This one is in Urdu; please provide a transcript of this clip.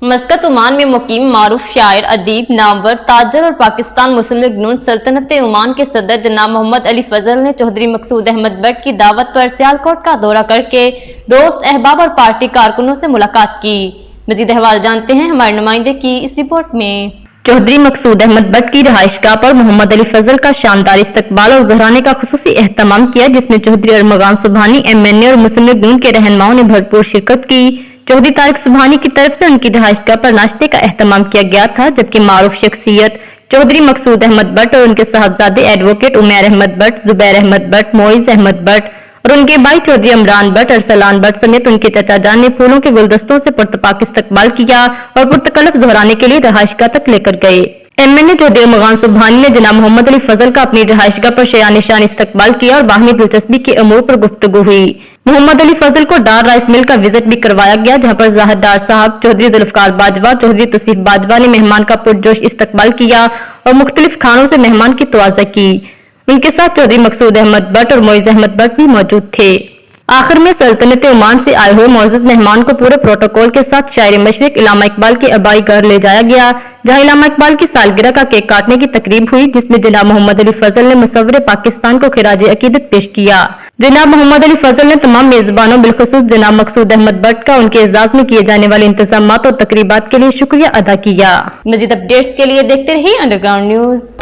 مسقط عمان میں مقیم معروف شاعر، ادیب، نامور، تاجر اور پاکستان مسلم لیگ نون سلطنت عمان کے صدر جناب محمد علی فضل نے چودھری مقصود احمد بٹ کی دعوت پر سیالکوٹ کا دورہ کر کے دوست احباب اور پارٹی کارکنوں سے ملاقات کی۔ مزید احوال جانتے ہیں ہمارے نمائندے کی اس رپورٹ میں۔ چودھری مقصود احمد بٹ کی رہائش گاہ پر محمد علی فضل کا شاندار استقبال اور ظہرانے کا خصوصی اہتمام کیا، جس میں چودھری ارمغان سبحانی MNA اور مسلم لیگ نون کے رہنماؤں نے بھرپور شرکت کی۔ چودھری طارق سبحانی کی طرف سے ان کی رہائش گاہ پر ناشتے کا اہتمام کیا گیا تھا، جبکہ معروف شخصیت چودھری مقصود احمد بٹ اور ان کے صاحبزادے ایڈوکیٹ عمیر احمد بٹ، زبیر احمد بٹ، معز احمد بٹ اور ان کے بھائی چودھری عمران بٹ، ارسلان بٹ سمیت ان کے چچا جان نے پھولوں کے گلدستوں سے پرتپاک استقبال کیا اور پرتکلف ظہرانے کے لیے رہائش گاہ تک لے کر گئے۔ MNA چودھری ارمغان سبحانی نے جناب محمد علی فضل کا اپنی رہائش گاہ پر شایان نشان استقبال کیا اور باہمی دلچسپی کے امور پر گفتگو ہوئی۔ محمد علی فضل کو ڈار رائس مل کا وزٹ بھی کروایا گیا، جہاں پر زاہد ڈار صاحب، چودھری ذوالفقار باجوہ، چودھری توصیف باجوہ نے مہمان کا پرجوش استقبال کیا اور مختلف کھانوں سے مہمان کی توازہ کی۔ ان کے ساتھ چودھری مقصود احمد بٹ اور معز احمد بٹ بھی موجود تھے۔ آخر میں سلطنت عمان سے آئے ہوئے معزز مہمان کو پورے پروٹوکول کے ساتھ شاعر مشرق علامہ اقبال کے آبائی گھر لے جایا گیا، جہاں علامہ اقبال کی سالگرہ کا کیک کاٹنے کی تقریب ہوئی، جس میں جناب محمد علی فضل نے مصور پاکستان کو خراج عقیدت پیش کیا۔ جناب محمد علی فضل نے تمام میزبانوں بالخصوص جناب مقصود احمد بٹ کا ان کے اعزاز میں کیے جانے والے انتظامات اور تقریبات کے لیے شکریہ ادا کیا۔ مزید اپڈیٹس کے لیے دیکھتے رہیے انڈر گراؤنڈ نیوز۔